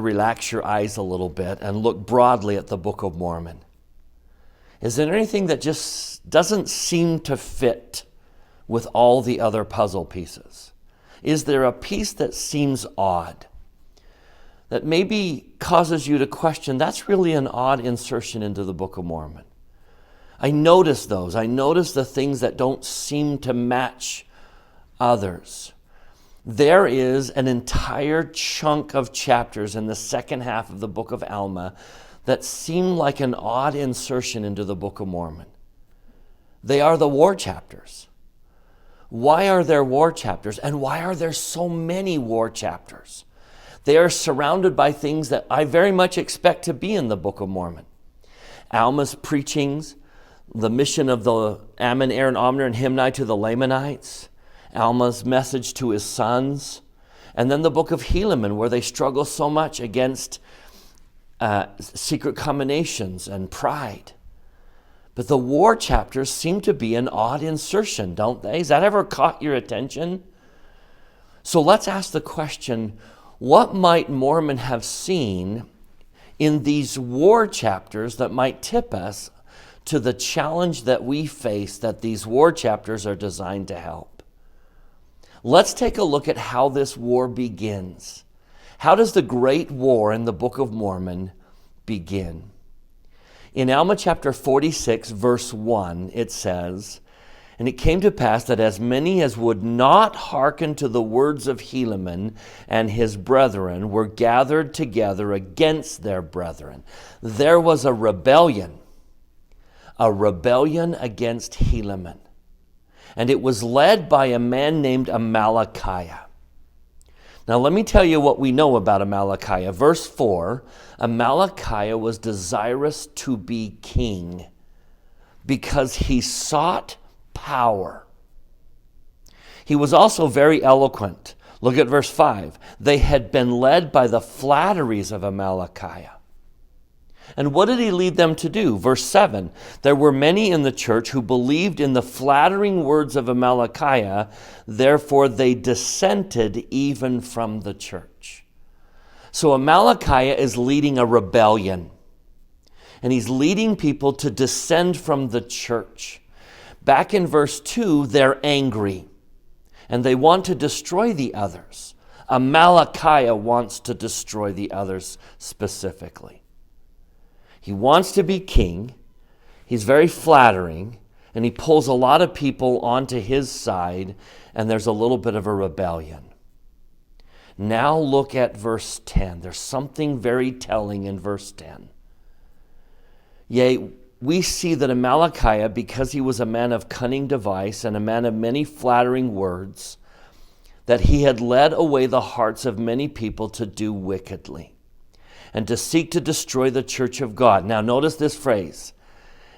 Relax your eyes a little bit and look broadly at the Book of Mormon. Is there anything that just doesn't seem to fit with all the other puzzle pieces? Is there a piece that seems odd, that maybe causes you to question, that's really an odd insertion into the Book of Mormon? I notice those. I notice the things that don't seem to match others. There is an entire chunk of chapters in the second half of the book of Alma that seem like an odd insertion into the Book of Mormon. They are the war chapters. Why are there war chapters? And why are there so many war chapters? They are surrounded by things that I very much expect to be in the Book of Mormon. Alma's preachings, the mission of the Ammon, Aaron, Omner, and Himni to the Lamanites, Alma's message to his sons, and then the book of Helaman, where they struggle so much against secret combinations and pride. But the war chapters seem to be an odd insertion, don't they? Has that ever caught your attention? So let's ask the question, what might Mormon have seen in these war chapters that might tip us to the challenge that we face, that these war chapters are designed to help? Let's take a look at how this war begins. How does the great war in the Book of Mormon begin? In Alma chapter 46, verse 1, it says, "And it came to pass that as many as would not hearken to the words of Helaman and his brethren were gathered together against their brethren." There was a rebellion against Helaman. And it was led by a man named Amalickiah. Now let me tell you what we know about Amalickiah. Verse 4, Amalickiah was desirous to be king because he sought power. He was also very eloquent. Look at verse 5. They had been led by the flatteries of Amalickiah. And what did he lead them to do? Verse 7, there were many in the church who believed in the flattering words of Amalickiah, therefore they dissented even from the church. So Amalickiah is leading a rebellion, and he's leading people to dissent from the church. Back in verse 2, they're angry, and they want to destroy the others. Amalickiah wants to destroy the others specifically. He wants to be king. He's very flattering, and he pulls a lot of people onto his side, and there's a little bit of a rebellion. Now look at verse 10. There's something very telling in verse 10. Yea, we see that Amalickiah, because he was a man of cunning device and a man of many flattering words, that he had led away the hearts of many people to do wickedly, and to seek to destroy the church of God. Now notice this phrase,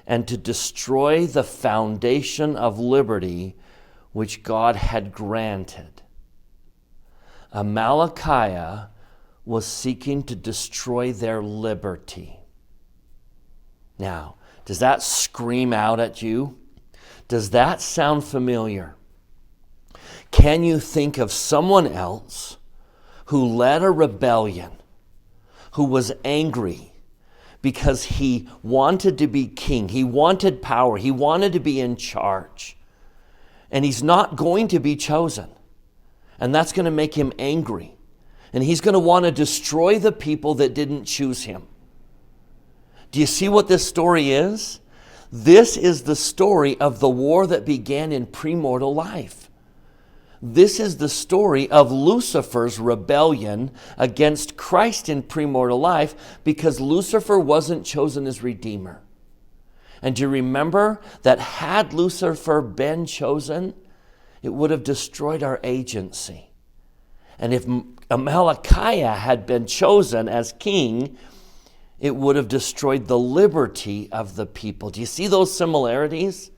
and to destroy the foundation of liberty which God had granted. Amalickiah was seeking to destroy their liberty. Now, does that scream out at you? Does that sound familiar? Can you think of someone else who led a rebellion, who was angry because he wanted to be king, he wanted power, he wanted to be in charge, and he's not going to be chosen, and that's going to make him angry, and he's going to want to destroy the people that didn't choose him? Do you see what this story is? This is the story of the war that began in premortal life. This is the story of Lucifer's rebellion against Christ in premortal life, because Lucifer wasn't chosen as Redeemer. And do you remember that had Lucifer been chosen, it would have destroyed our agency. And if Amalickiah had been chosen as king, it would have destroyed the liberty of the people. Do you see those similarities?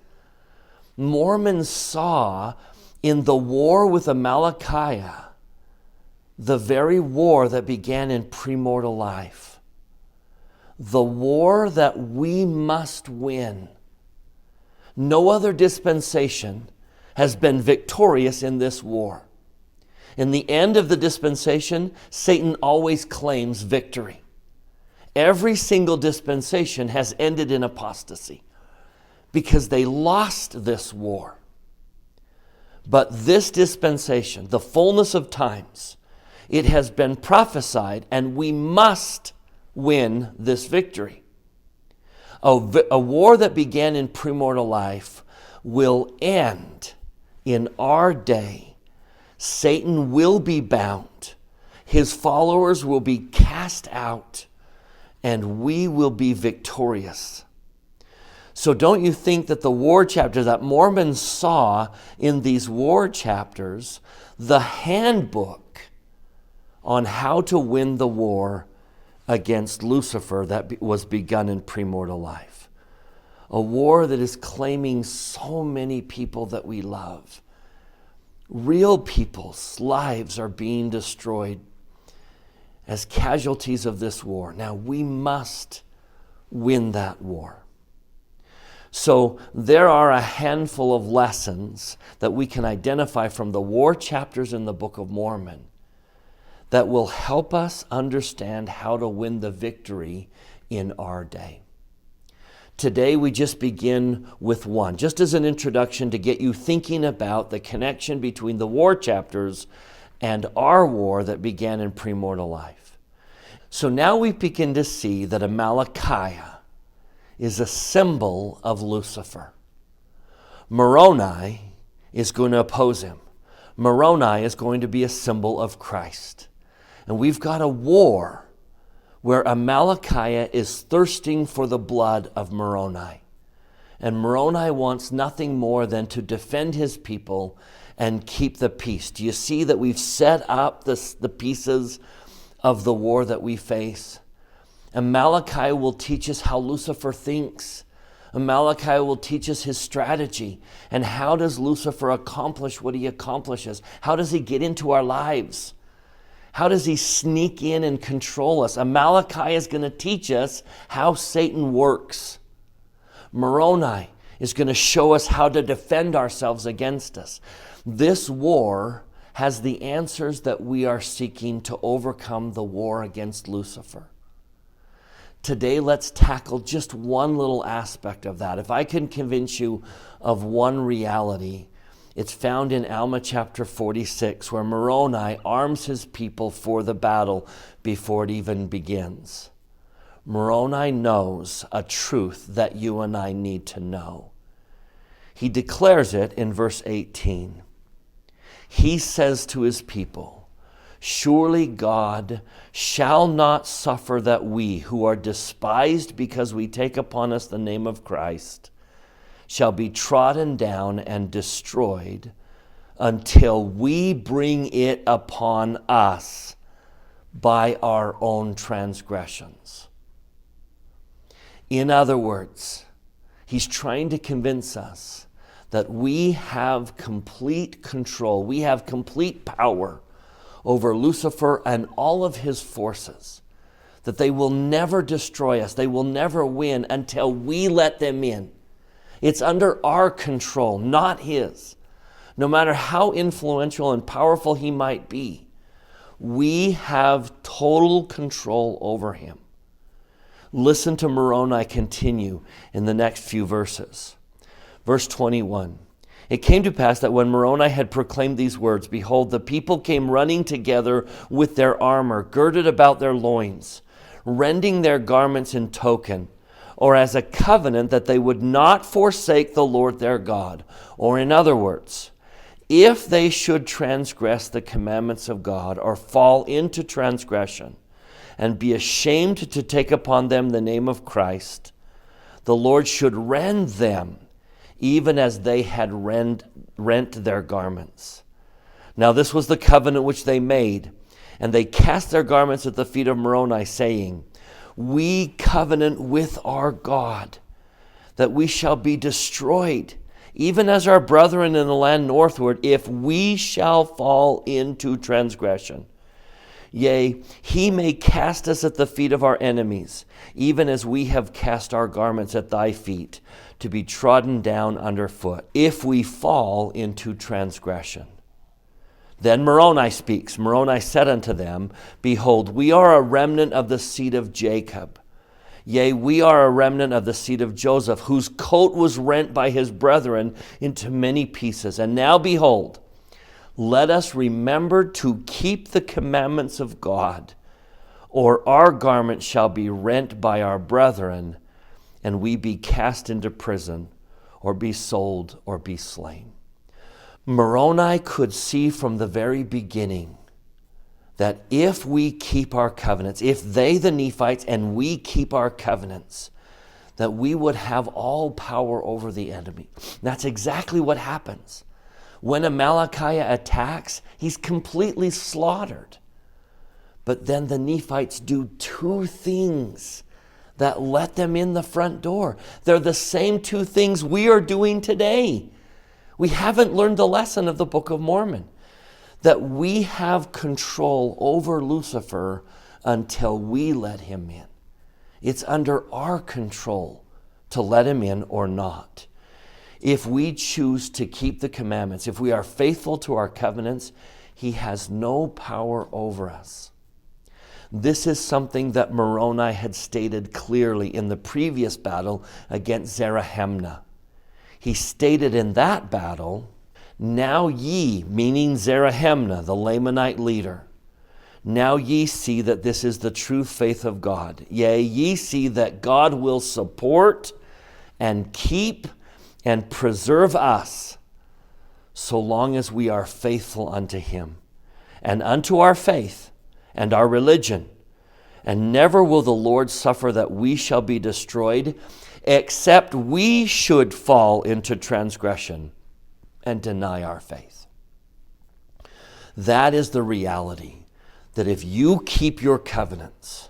Mormons saw in the war with Amalickiah the very war that began in premortal life. The war that we must win. No other dispensation has been victorious in this war. In the end of the dispensation, Satan always claims victory. Every single dispensation has ended in apostasy because they lost this war. But this dispensation, the fullness of times, it has been prophesied, and we must win this victory. A war that began in premortal life will end in our day. Satan will be bound. His followers will be cast out, and we will be victorious. So don't you think that the war chapters that Mormons saw in these war chapters, the handbook on how to win the war against Lucifer that was begun in premortal life? A war that is claiming so many people that we love. Real people's lives are being destroyed as casualties of this war. Now we must win that war. So there are a handful of lessons that we can identify from the war chapters in the Book of Mormon that will help us understand how to win the victory in our day. Today we just begin with one, just as an introduction to get you thinking about the connection between the war chapters and our war that began in premortal life. So now we begin to see that Amalickiah is a symbol of Lucifer. Moroni is going to oppose him. Moroni is going to be a symbol of Christ. And we've got a war where Amalickiah is thirsting for the blood of Moroni. And Moroni wants nothing more than to defend his people and keep the peace. Do you see that we've set up the pieces of the war that we face? Amalickiah will teach us how Lucifer thinks. Amalickiah will teach us his strategy. And how does Lucifer accomplish what he accomplishes? How does he get into our lives? How does he sneak in and control us? Amalickiah is going to teach us how Satan works. Moroni is going to show us how to defend ourselves against us. This war has the answers that we are seeking to overcome the war against Lucifer. Today, let's tackle just one little aspect of that. If I can convince you of one reality, it's found in Alma chapter 46, where Moroni arms his people for the battle before it even begins. Moroni knows a truth that you and I need to know. He declares it in verse 18. He says to his people, "Surely God shall not suffer that we, who are despised because we take upon us the name of Christ, shall be trodden down and destroyed until we bring it upon us by our own transgressions." In other words, he's trying to convince us that we have complete control, we have complete power over Lucifer and all of his forces, that they will never destroy us, they will never win until we let them in. It's under our control, not his. No matter how influential and powerful he might be, we have total control over him. Listen to Moroni continue in the next few verses. Verse 21. It came to pass that when Moroni had proclaimed these words, behold, the people came running together with their armor, girded about their loins, rending their garments in token, or as a covenant that they would not forsake the Lord their God. Or in other words, if they should transgress the commandments of God or fall into transgression and be ashamed to take upon them the name of Christ, the Lord should rend them even as they had rent their garments. Now this was the covenant which they made, and they cast their garments at the feet of Moroni, saying, "We covenant with our God that we shall be destroyed, even as our brethren in the land northward, if we shall fall into transgression. Yea, he may cast us at the feet of our enemies, even as we have cast our garments at thy feet, to be trodden down underfoot, if we fall into transgression." Then Moroni speaks. Moroni said unto them, Behold, we are a remnant of the seed of Jacob. Yea, we are a remnant of the seed of Joseph, whose coat was rent by his brethren into many pieces. And now behold, let us remember to keep the commandments of God, or our garments shall be rent by our brethren, and we be cast into prison, or be sold, or be slain. Moroni could see from the very beginning that if we keep our covenants, if they, the Nephites, and we keep our covenants, that we would have all power over the enemy. That's exactly what happens. When Amalickiah attacks, he's completely slaughtered. But then the Nephites do two things that let them in the front door. They're the same two things we are doing today. We haven't learned the lesson of the Book of Mormon, that we have control over Lucifer until we let him in. It's under our control to let him in or not. If we choose to keep the commandments, if we are faithful to our covenants, he has no power over us. This is something that Moroni had stated clearly in the previous battle against Zarahemnah. He stated in that battle, Now ye, meaning Zarahemnah, the Lamanite leader, now ye see that this is the true faith of God. Yea, ye see that God will support and keep and preserve us so long as we are faithful unto him and unto our faith and our religion. And never will the Lord suffer that we shall be destroyed, except we should fall into transgression and deny our faith. That is the reality, that if you keep your covenants,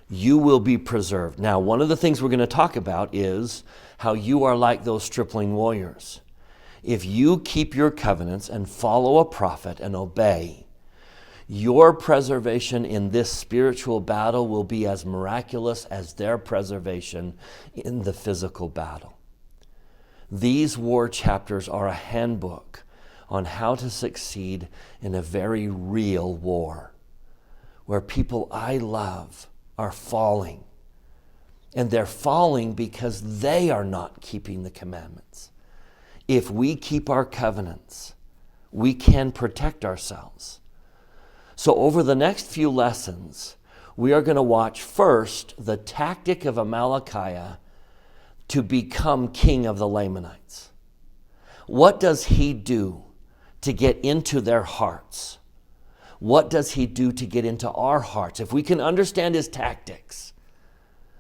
you will be preserved. Now, one of the things we're going to talk about is how you are like those stripling warriors. If you keep your covenants and follow a prophet and obey, your preservation in this spiritual battle will be as miraculous as their preservation in the physical battle. These war chapters are a handbook on how to succeed in a very real war, where people I love are falling. And they're falling because they are not keeping the commandments. If we keep our covenants, we can protect ourselves. So over the next few lessons, we are going to watch first the tactic of Amalickiah to become king of the Lamanites. What does he do to get into their hearts? What does he do to get into our hearts? If we can understand his tactics,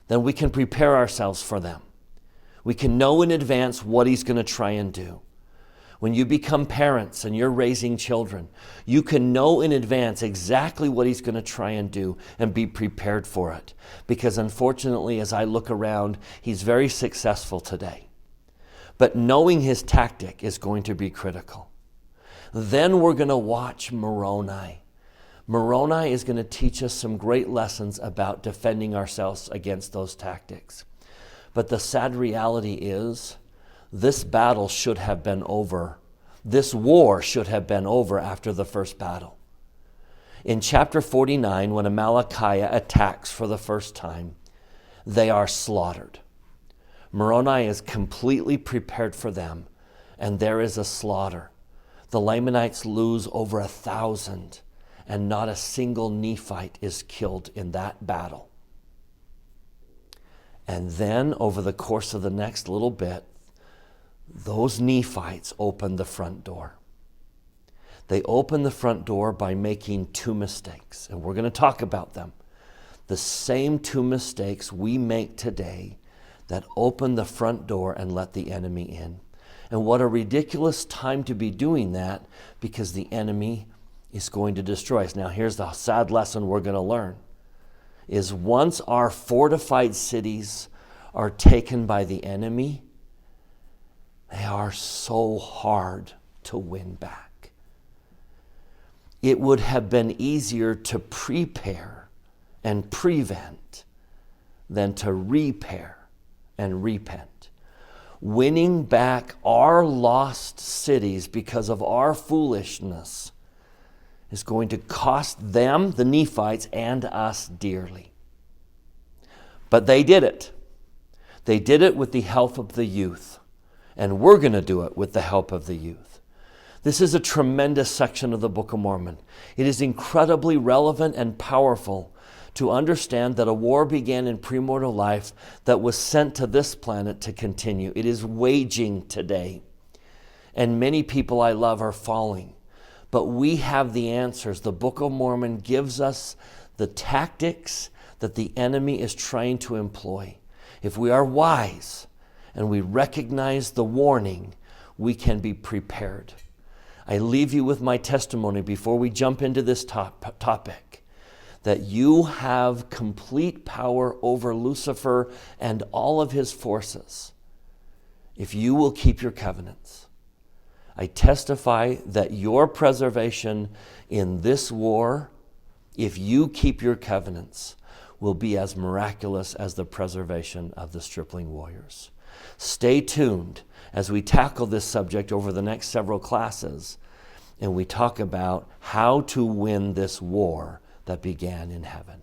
then we can prepare ourselves for them. We can know in advance what he's going to try and do. When you become parents and you're raising children, you can know in advance exactly what he's going to try and do and be prepared for it. Because unfortunately, as I look around, he's very successful today. But knowing his tactic is going to be critical. Then we're going to watch Moroni. Moroni is going to teach us some great lessons about defending ourselves against those tactics. But the sad reality is, this battle should have been over. This war should have been over after the first battle. In chapter 49, when Amalickiah attacks for the first time, they are slaughtered. Moroni is completely prepared for them, and there is a slaughter. The Lamanites lose over 1,000, and not a single Nephite is killed in that battle. And then, over the course of the next little bit, those Nephites open the front door. They open the front door by making two mistakes, and we're going to talk about them. The same two mistakes we make today that open the front door and let the enemy in. And what a ridiculous time to be doing that, because the enemy is going to destroy us. Now, here's the sad lesson we're going to learn, is once our fortified cities are taken by the enemy, they are so hard to win back. It would have been easier to prepare and prevent than to repair and repent. Winning back our lost cities because of our foolishness is going to cost them, the Nephites, and us dearly. But they did it. They did it with the help of the youth. And we're going to do it with the help of the youth. This is a tremendous section of the Book of Mormon. It is incredibly relevant and powerful to understand that a war began in premortal life that was sent to this planet to continue. It is waging today. And many people I love are falling. But we have the answers. The Book of Mormon gives us the tactics that the enemy is trying to employ. If we are wise and we recognize the warning, we can be prepared. I leave you with my testimony before we jump into this topic, that you have complete power over Lucifer and all of his forces if you will keep your covenants. I testify that your preservation in this war, if you keep your covenants, will be as miraculous as the preservation of the stripling warriors. Stay tuned as we tackle this subject over the next several classes, and we talk about how to win this war that began in heaven.